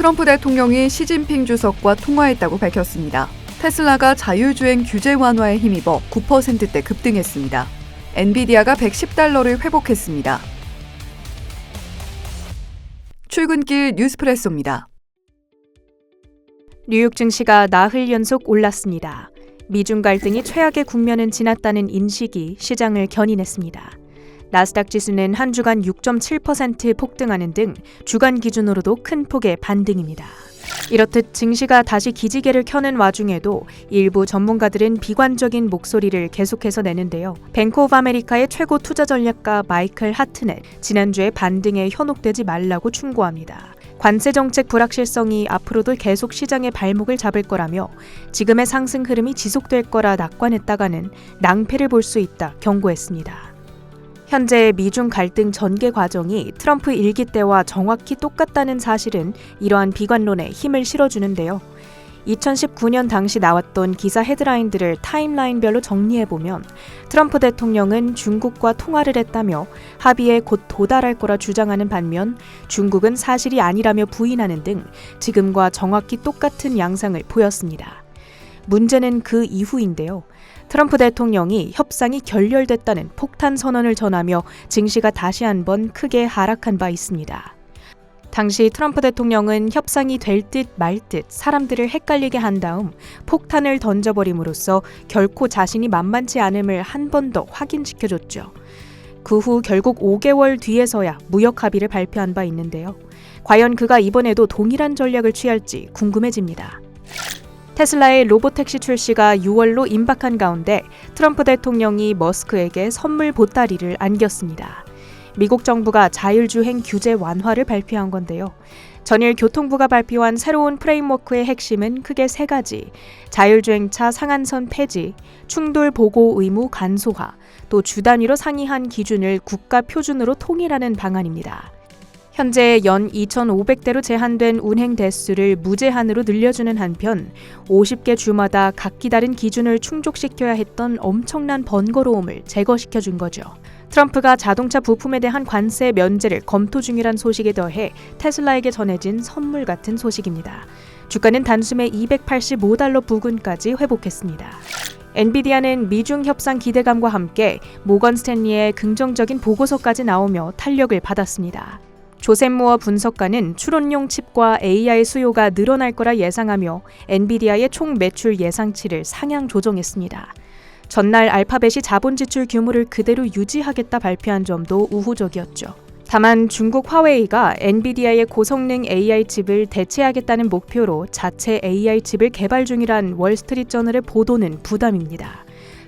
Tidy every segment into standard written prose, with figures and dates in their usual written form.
트럼프 대통령이 시진핑 주석과 통화했다고 밝혔습니다. 테슬라가 자율주행 규제 완화에 힘입어 9%대 급등했습니다. 엔비디아가 $110를 회복했습니다. 출근길 뉴스프레소입니다. 뉴욕 증시가 나흘 연속 올랐습니다. 미중 갈등이 최악의 국면은 지났다는 인식이 시장을 견인했습니다. 나스닥 지수는 한 주간 6.7% 폭등하는 등 주간 기준으로도 큰 폭의 반등입니다. 이렇듯 증시가 다시 기지개를 켜는 와중에도 일부 전문가들은 비관적인 목소리를 계속해서 내는데요. 뱅크 오브 아메리카의 최고 투자 전략가 마이클 하트는 지난주에 반등에 현혹되지 말라고 충고합니다. 관세 정책 불확실성이 앞으로도 계속 시장의 발목을 잡을 거라며 지금의 상승 흐름이 지속될 거라 낙관했다가는 낭패를 볼 수 있다 경고했습니다. 현재 미중 갈등 전개 과정이 트럼프 일기 때와 정확히 똑같다는 사실은 이러한 비관론에 힘을 실어주는데요. 2019년 당시 나왔던 기사 헤드라인들을 타임라인별로 정리해보면 트럼프 대통령은 중국과 통화를 했다며 합의에 곧 도달할 거라 주장하는 반면 중국은 사실이 아니라며 부인하는 등 지금과 정확히 똑같은 양상을 보였습니다. 문제는 그 이후인데요. 트럼프 대통령이 협상이 결렬됐다는 폭탄 선언을 전하며 증시가 다시 한번 크게 하락한 바 있습니다. 당시 트럼프 대통령은 협상이 될 듯 말 듯 사람들을 헷갈리게 한 다음 폭탄을 던져버림으로써 결코 자신이 만만치 않음을 한 번 더 확인시켜줬죠. 그 후 결국 5개월 뒤에서야 무역 합의를 발표한 바 있는데요. 과연 그가 이번에도 동일한 전략을 취할지 궁금해집니다. 테슬라의 로보택시 출시가 6월로 임박한 가운데 트럼프 대통령이 머스크에게 선물 보따리를 안겼습니다. 미국 정부가 자율주행 규제 완화를 발표한 건데요. 전일 교통부가 발표한 새로운 프레임워크의 핵심은 크게 세 가지, 자율주행차 상한선 폐지, 충돌 보고 의무 간소화, 또 주 단위로 상이한 기준을 국가 표준으로 통일하는 방안입니다. 현재 연 2,500대로 제한된 운행 대수를 무제한으로 늘려주는 한편 50개 주마다 각기 다른 기준을 충족시켜야 했던 엄청난 번거로움을 제거시켜준 거죠. 트럼프가 자동차 부품에 대한 관세 면제를 검토 중이란 소식에 더해 테슬라에게 전해진 선물 같은 소식입니다. 주가는 단숨에 $285 부근까지 회복했습니다. 엔비디아는 미중 협상 기대감과 함께 모건 스탠리의 긍정적인 보고서까지 나오며 탄력을 받았습니다. 조셉 무어 분석가는 추론용 칩과 AI 수요가 늘어날 거라 예상하며 엔비디아의 총 매출 예상치를 상향 조정했습니다. 전날 알파벳이 자본 지출 규모를 그대로 유지하겠다 발표한 점도 우호적이었죠. 다만 중국 화웨이가 엔비디아의 고성능 AI 칩을 대체하겠다는 목표로 자체 AI 칩을 개발 중이란 월스트리트저널의 보도는 부담입니다.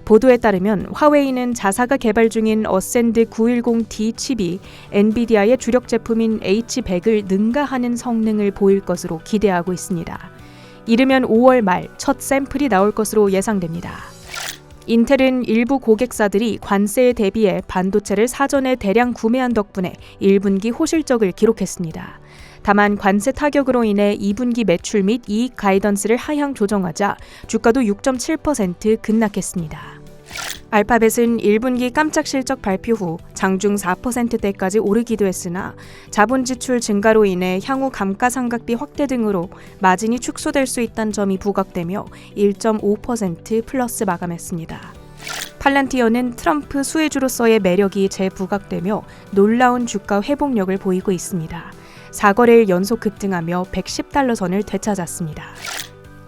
보도에 따르면 화웨이는 자사가 개발 중인 어센드 910D 칩이 엔비디아의 주력 제품인 H100을 능가하는 성능을 보일 것으로 기대하고 있습니다. 이르면 5월 말 첫 샘플이 나올 것으로 예상됩니다. 인텔은 일부 고객사들이 관세에 대비해 반도체를 사전에 대량 구매한 덕분에 1분기 호실적을 기록했습니다. 다만 관세 타격으로 인해 2분기 매출 및 이익 가이던스를 하향 조정하자 주가도 6.7% 급락했습니다. 알파벳은 1분기 깜짝 실적 발표 후 장중 4%대까지 오르기도 했으나 자본 지출 증가로 인해 향후 감가상각비 확대 등으로 마진이 축소될 수 있다는 점이 부각되며 1.5% 플러스 마감했습니다. 팔란티어는 트럼프 수혜주로서의 매력이 재부각되며 놀라운 주가 회복력을 보이고 있습니다. 4거래일 연속 급등하며 $110 선을 되찾았습니다.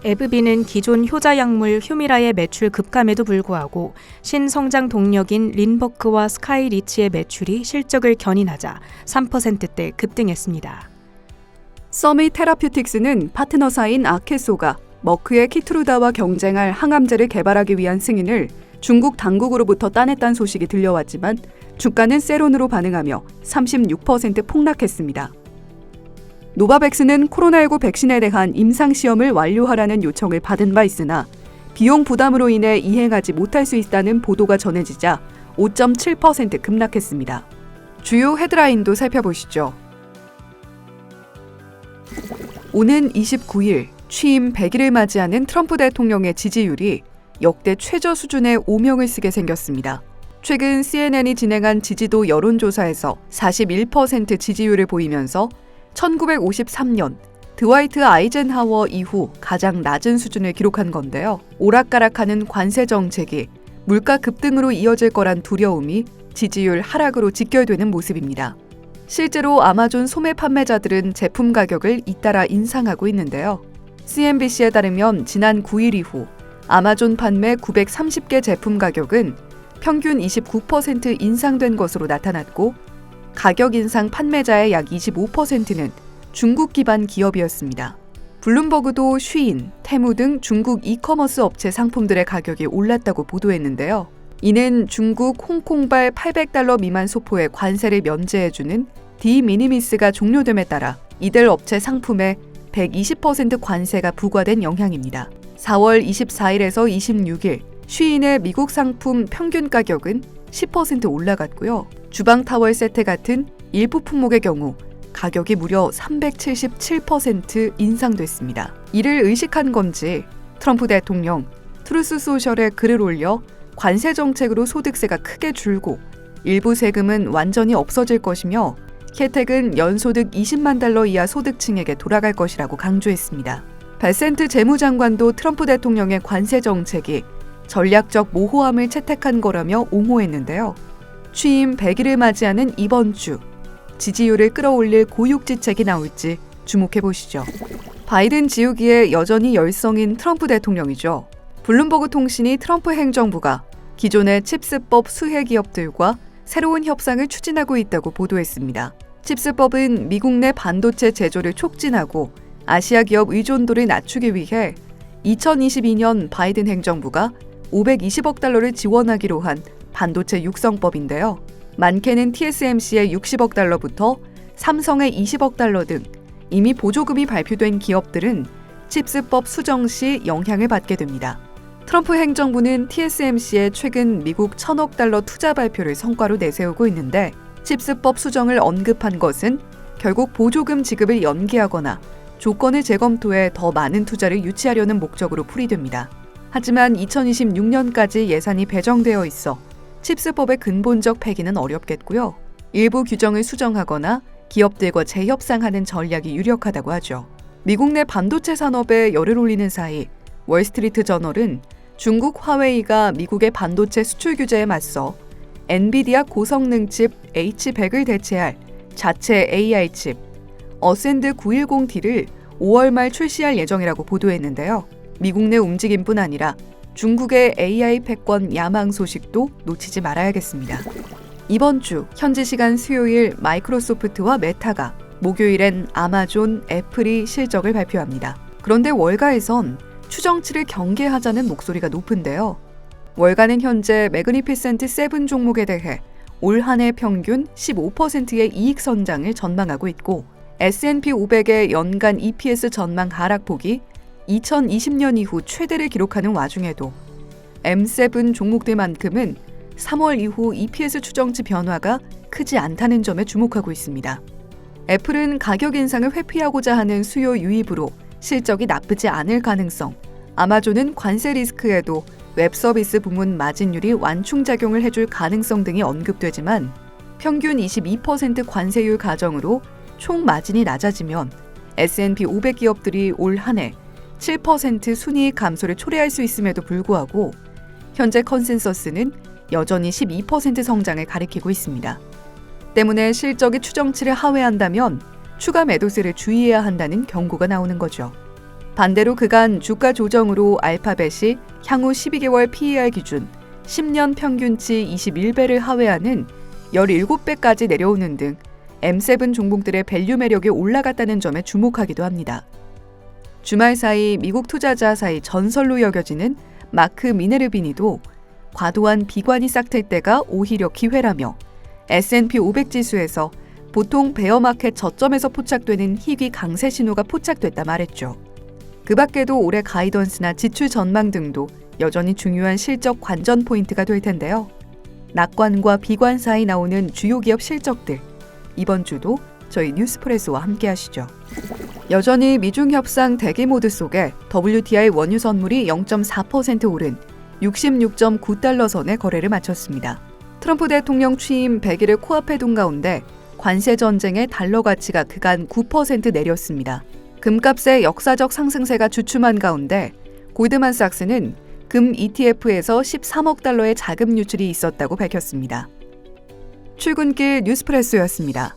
에브비는 기존 효자 약물 휴미라의 매출 급감에도 불구하고 신성장 동력인 린버크와 스카이리치의 매출이 실적을 견인하자 3%대 급등했습니다. 서밋 테라퓨틱스는 파트너사인 아케소가 머크의 키트루다와 경쟁할 항암제를 개발하기 위한 승인을 중국 당국으로부터 따냈다는 소식이 들려왔지만 주가는 세론으로 반응하며 36% 폭락했습니다. 노바백스는 코로나19 백신에 대한 임상시험을 완료하라는 요청을 받은 바 있으나 비용 부담으로 인해 이행하지 못할 수 있다는 보도가 전해지자 5.7% 급락했습니다. 주요 헤드라인도 살펴보시죠. 오는 29일 취임 100일을 맞이하는 트럼프 대통령의 지지율이 역대 최저 수준의 오명을 쓰게 생겼습니다. 최근 CNN이 진행한 지지도 여론조사에서 41% 지지율을 보이면서 1953년 드와이트 아이젠하워 이후 가장 낮은 수준을 기록한 건데요. 오락가락하는 관세 정책이 물가 급등으로 이어질 거란 두려움이 지지율 하락으로 직결되는 모습입니다. 실제로 아마존 소매 판매자들은 제품 가격을 잇따라 인상하고 있는데요. CNBC에 따르면 지난 9일 이후 아마존 판매 930개 제품 가격은 평균 29% 인상된 것으로 나타났고 가격 인상 판매자의 약 25%는 중국 기반 기업이었습니다. 블룸버그도 쉬인, 테무 등 중국 이커머스 업체 상품들의 가격이 올랐다고 보도했는데요. 이는 중국 홍콩발 $800 미만 소포의 관세를 면제해주는 디미니미스가 종료됨에 따라 이들 업체 상품에 120% 관세가 부과된 영향입니다. 4월 24일에서 26일 쉬인의 미국 상품 평균 가격은 10% 올라갔고요. 주방 타월 세트 같은 일부 품목의 경우 가격이 무려 377% 인상됐습니다. 이를 의식한 건지 트럼프 대통령 트루스 소셜에 글을 올려 관세 정책으로 소득세가 크게 줄고 일부 세금은 완전히 없어질 것이며 혜택은 연소득 $200,000 이하 소득층에게 돌아갈 것이라고 강조했습니다. 발센트 재무장관도 트럼프 대통령의 관세 정책이 전략적 모호함을 채택한 거라며 옹호했는데요. 취임 100일을 맞이하는 이번 주 지지율을 끌어올릴 고육지책이 나올지 주목해보시죠. 바이든 지우기에 여전히 열성인 트럼프 대통령이죠. 블룸버그 통신이 트럼프 행정부가 기존의 칩스법 수혜 기업들과 새로운 협상을 추진하고 있다고 보도했습니다. 칩스법은 미국 내 반도체 제조를 촉진하고 아시아 기업 의존도를 낮추기 위해 2022년 바이든 행정부가 $520억 달러를 지원하기로 한 반도체 육성법인데요. 많게는 TSMC의 $60억 달러부터 삼성의 $20억 달러 등 이미 보조금이 발표된 기업들은 칩스법 수정 시 영향을 받게 됩니다. 트럼프 행정부는 TSMC의 최근 미국 1,000억 달러 투자 발표를 성과로 내세우고 있는데 칩스법 수정을 언급한 것은 결국 보조금 지급을 연기하거나 조건을 재검토해 더 많은 투자를 유치하려는 목적으로 풀이됩니다. 하지만 2026년까지 예산이 배정되어 있어 칩스법의 근본적 폐기는 어렵겠고요. 일부 규정을 수정하거나 기업들과 재협상하는 전략이 유력하다고 하죠. 미국 내 반도체 산업에 열을 올리는 사이 월스트리트 저널은 중국 화웨이가 미국의 반도체 수출 규제에 맞서 엔비디아 고성능 칩 H100을 대체할 자체 AI 칩 어센드 910T를 5월 말 출시할 예정이라고 보도했는데요. 미국 내 움직임뿐 아니라 중국의 AI 패권 야망 소식도 놓치지 말아야겠습니다. 이번 주 현지 시간 수요일 마이크로소프트와 메타가, 목요일엔 아마존, 애플이 실적을 발표합니다. 그런데 월가에선 추정치를 경계하자는 목소리가 높은데요. 월가는 현재 매그니피센트 7 종목에 대해 올 한 해 평균 15%의 이익 성장을 전망하고 있고 S&P 500의 연간 EPS 전망 하락폭이 2020년 이후 최대를 기록하는 와중에도 M7 종목들만큼은 3월 이후 EPS 추정치 변화가 크지 않다는 점에 주목하고 있습니다. 애플은 가격 인상을 회피하고자 하는 수요 유입으로 실적이 나쁘지 않을 가능성, 아마존은 관세 리스크에도 웹 서비스 부문 마진율이 완충작용을 해줄 가능성 등이 언급되지만 평균 22% 관세율 가정으로 총 마진이 낮아지면 S&P 500 기업들이 올 한 해 7% 순이익 감소를 초래할 수 있음에도 불구하고 현재 컨센서스는 여전히 12% 성장을 가리키고 있습니다. 때문에 실적이 추정치를 하회한다면 추가 매도세를 주의해야 한다는 경고가 나오는 거죠. 반대로 그간 주가 조정으로 알파벳이 향후 12개월 PER 기준 10년 평균치 21배를 하회하는 17배까지 내려오는 등 M7 종목들의 밸류 매력이 올라갔다는 점에 주목하기도 합니다. 주말 사이 미국 투자자 사이 전설로 여겨지는 마크 미네르비니도 과도한 비관이 싹틀 때가 오히려 기회라며 S&P 500 지수에서 보통 베어마켓 저점에서 포착되는 희귀 강세 신호가 포착됐다 말했죠. 그 밖에도 올해 가이던스나 지출 전망 등도 여전히 중요한 실적 관전 포인트가 될 텐데요. 낙관과 비관 사이 나오는 주요 기업 실적들, 이번 주도 저희 뉴스프레스와 함께 하시죠. 여전히 미중 협상 대기 모드 속에 WTI 원유 선물이 0.4% 오른 66.9달러 선에 거래를 마쳤습니다. 트럼프 대통령 취임 100일을 코앞에 둔 가운데 관세 전쟁의 달러 가치가 그간 9% 내렸습니다. 금값의 역사적 상승세가 주춤한 가운데 골드만삭스는 금 ETF에서 13억 달러의 자금 유출이 있었다고 밝혔습니다. 출근길 뉴스프레소였습니다.